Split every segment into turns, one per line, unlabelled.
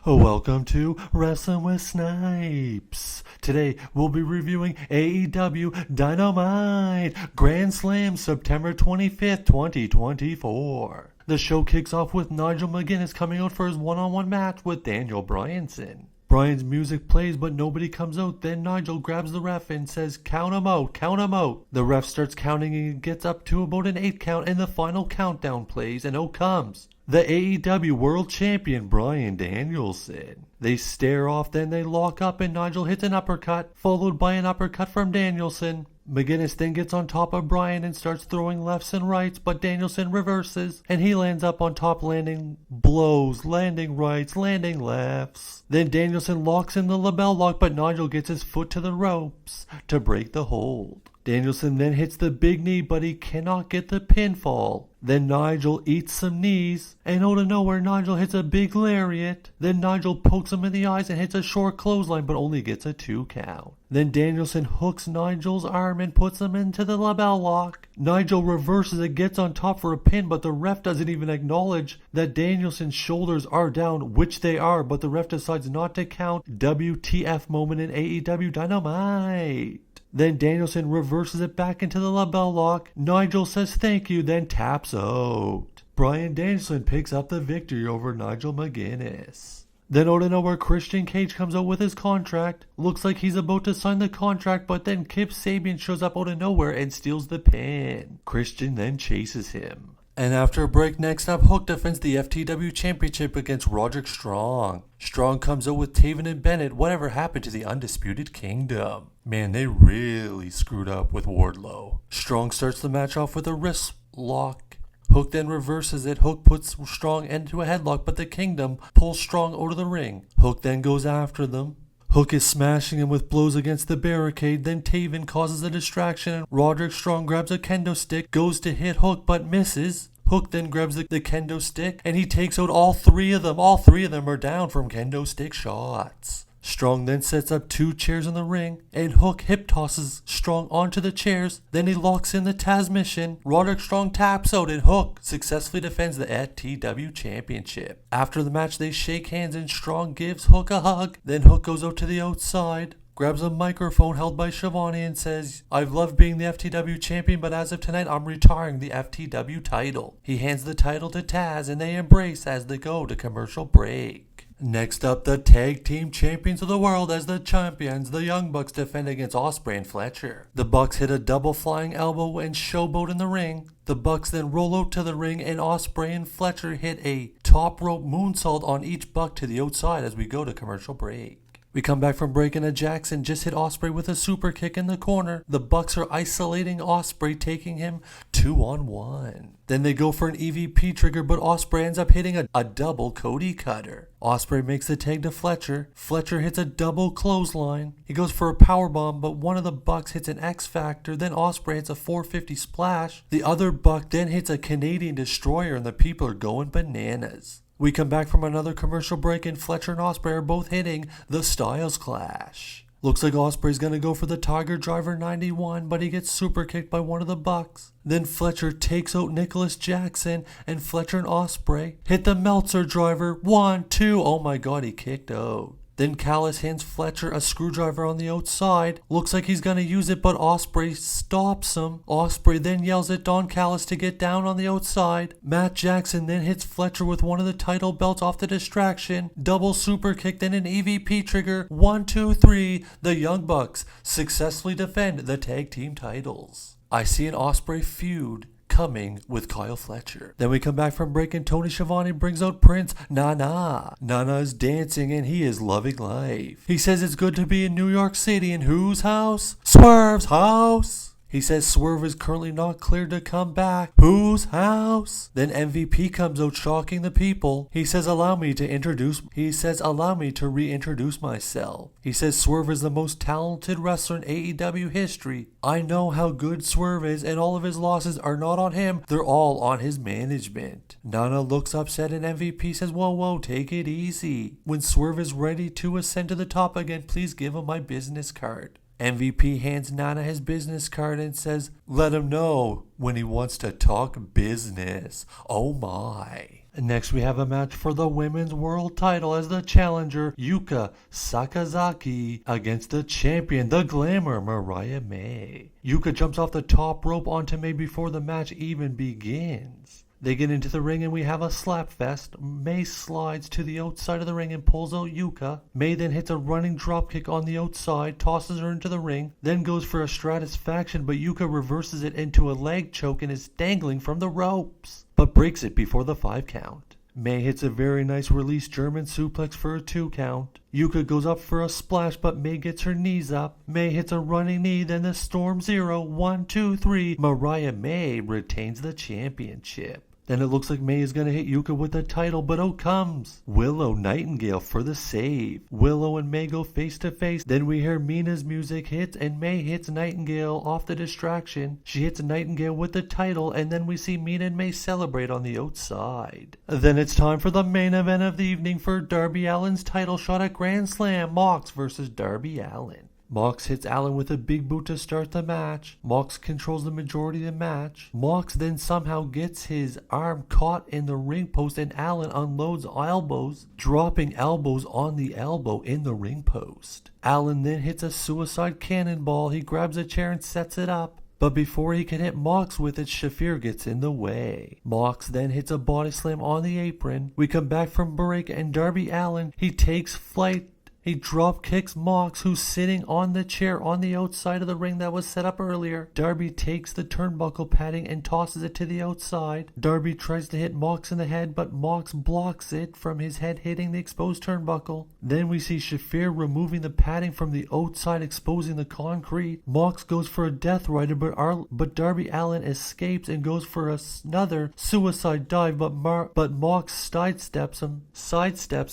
Welcome to Wrestling with Snipes. Today we'll be reviewing AEW Dynamite Grand Slam September 25th, 2024. The show kicks off with Nigel McGuinness coming out for his one-on-one match with Daniel Bryanson. Bryan's music plays but nobody comes out. Then Nigel grabs the ref and says, "Count him out, count him out." The ref starts counting and gets up to about an 8 count, and the final countdown plays, and out comes the AEW World Champion Bryan Danielson. They stare off, then they lock up, and Nigel hits an uppercut, followed by an uppercut from Danielson. McGuinness then gets on top of Bryan and starts throwing lefts and rights, but Danielson reverses, and he lands up on top, landing blows, landing rights, landing lefts. Then Danielson locks in the label lock, but Nigel gets his foot to the ropes to break the hold. Danielson then hits the big knee, but he cannot get the pinfall. Then Nigel eats some knees, and out of nowhere Nigel hits a big lariat. Then Nigel pokes him in the eyes and hits a short clothesline, but only gets a 2 count. Then Danielson hooks Nigel's arm and puts him into the label lock. Nigel reverses and gets on top for a pin, but the ref doesn't even acknowledge that Danielson's shoulders are down, which they are, but the ref decides not to count. WTF moment in AEW Dynamite. Then Danielson reverses it back into the label lock. Nigel says thank you, then taps out. Bryan Danielson picks up the victory over Nigel McGuinness. Then out of nowhere, Christian Cage comes out with his contract. Looks like he's about to sign the contract, but then Kip Sabian shows up out of nowhere and steals the pin. Christian then chases him. And after a break, next up, Hook defends the FTW Championship against Roderick Strong. Strong comes out with Taven and Bennett. Whatever happened to the Undisputed Kingdom? Man, they really screwed up with Wardlow. Strong starts the match off with a wrist lock. Hook then reverses it. Hook puts Strong into a headlock, but the Kingdom pulls Strong out of the ring. Hook then goes after them. Hook is smashing him with blows against the barricade. Then Taven causes a distraction, and Roderick Strong grabs a kendo stick, goes to hit Hook but misses. Hook then grabs the kendo stick, and he takes out all 3 of them. All 3 of them are down from kendo stick shots. Strong then sets up 2 chairs in the ring, and Hook hip tosses Strong onto the chairs. Then he locks in the Taz mission. Roderick Strong taps out, and Hook successfully defends the FTW Championship. After the match, they shake hands, and Strong gives Hook a hug. Then Hook goes out to the outside, grabs a microphone held by Shivani, and says, "I've loved being the FTW champion, but as of tonight, I'm retiring the FTW title." He hands the title to Taz, and they embrace as they go to commercial break. Next up, the tag team champions of the world as the champions, the Young Bucks, defend against Ospreay and Fletcher. The Bucks hit a double flying elbow and showboat in the ring. The Bucks then roll out to the ring, and Ospreay and Fletcher hit a top rope moonsault on each Buck to the outside as we go to commercial break. We come back from break, and a Jackson just hit Ospreay with a super kick in the corner. The Bucks are isolating Ospreay, taking him 2-on-1. Then they go for an EVP trigger, but Ospreay ends up hitting a double Cody Cutter. Ospreay makes the tag to Fletcher. Fletcher hits a double clothesline. He goes for a powerbomb, but one of the Bucks hits an X Factor. Then Ospreay hits a 450 splash. The other Buck then hits a Canadian Destroyer, and the people are going bananas. We come back from another commercial break, and Fletcher and Ospreay are both hitting the Styles Clash. Looks like Ospreay's gonna go for the Tiger Driver 91, but he gets super kicked by one of the Bucks. Then Fletcher takes out Nicholas Jackson, and Fletcher and Ospreay hit the Meltzer Driver. 1, 2, oh my god, he kicked out. Then Callis hands Fletcher a screwdriver on the outside. Looks like he's going to use it, but Ospreay stops him. Ospreay then yells at Don Callis to get down on the outside. Matt Jackson then hits Fletcher with one of the title belts off the distraction. Double super kick, then an EVP trigger. 1, 2, 3. The Young Bucks successfully defend the tag team titles. I see an Ospreay feud coming with Kyle Fletcher. Then we come back from break, and Tony Schiavone brings out Prince Nana. Nana is dancing, and he is loving life. He says it's good to be in New York City. In whose house? Swerve's house. He says Swerve is currently not cleared to come back. Whose house? Then MVP comes out, shocking the people. He says, allow me to reintroduce myself. He says Swerve is the most talented wrestler in AEW history. I know how good Swerve is, and all of his losses are not on him. They're all on his management. Nana looks upset, and MVP says, whoa, take it easy. When Swerve is ready to ascend to the top again, please give him my business card. MVP hands Nana his business card and says, let him know when he wants to talk business. Oh my. Next, we have a match for the Women's World title as the challenger, Yuka Sakazaki, against the champion, the Glamour, Mariah May. Yuka jumps off the top rope onto May before the match even begins. They get into the ring and we have a slap fest. May slides to the outside of the ring and pulls out Yuka. May then hits a running dropkick on the outside, tosses her into the ring, then goes for a Stratusfaction, but Yuka reverses it into a leg choke and is dangling from the ropes, but breaks it before the 5 count. May hits a very nice release German suplex for a 2 count. Yuka goes up for a splash, but May gets her knees up. May hits a running knee, then the Storm Zero. 1, 2, 3. Mariah May retains the championship. Then it looks like May is going to hit Yuka with the title, but out comes Willow Nightingale for the save. Willow and May go face to face. Then we hear Mina's music hits and May hits Nightingale off the distraction. She hits Nightingale with the title, and then we see Mina and May celebrate on the outside. Then it's time for the main event of the evening for Darby Allin's title shot at Grand Slam. Mox versus Darby Allin. Mox hits Allin with a big boot to start the match. Mox controls the majority of the match. Mox then somehow gets his arm caught in the ring post and Allin unloads elbows, dropping elbows on the elbow in the ring post. Allin then hits a suicide cannonball. He grabs a chair and sets it up. But before he can hit Mox with it, Shafir gets in the way. Mox then hits a body slam on the apron. We come back from break and Darby Allin, he takes flight. He drop kicks Mox, who's sitting on the chair on the outside of the ring that was set up earlier. Darby takes the turnbuckle padding and tosses it to the outside. Darby tries to hit Mox in the head, but Mox blocks it from his head hitting the exposed turnbuckle. Then we see Shafir removing the padding from the outside, exposing the concrete. Mox goes for a Death Rider, but Darby Allin escapes and goes for another suicide dive, but Mox sidesteps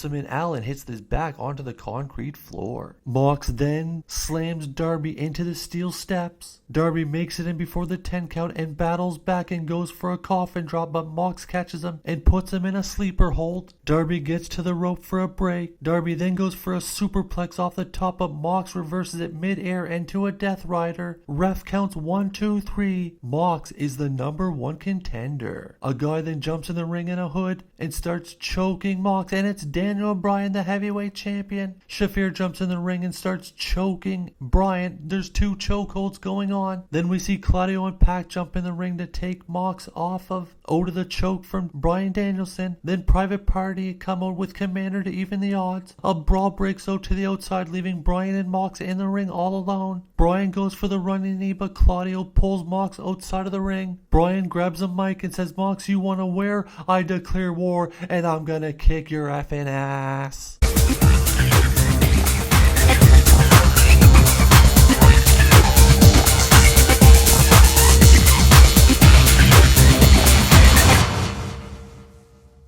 him, and Allin hits his back onto the concrete floor. Mox then slams Darby into the steel steps. Darby makes it in before the 10 count and battles back and goes for a coffin drop, but Mox catches him and puts him in a sleeper hold. Darby gets to the rope for a break. Darby then goes for a superplex off the top, but Mox reverses it mid-air into a Death Rider. Ref counts 1, 2, 3. Mox is the #1 contender. A guy then jumps in the ring in a hood and starts choking Mox, and it's Daniel Bryan, the heavyweight champion. Shafir jumps in the ring and starts choking Bryan. There's 2 chokeholds going on. Then we see Claudio and Pac jump in the ring to take Mox out of the choke from Bryan Danielson. Then Private Party come out with Commander to even the odds. A brawl breaks out to the outside, leaving Bryan and Mox in the ring all alone. Bryan goes for the running knee, but Claudio pulls Mox outside of the ring. Bryan grabs a mic and says, "Mox, you wanna where? I declare war and I'm gonna kick your effing ass."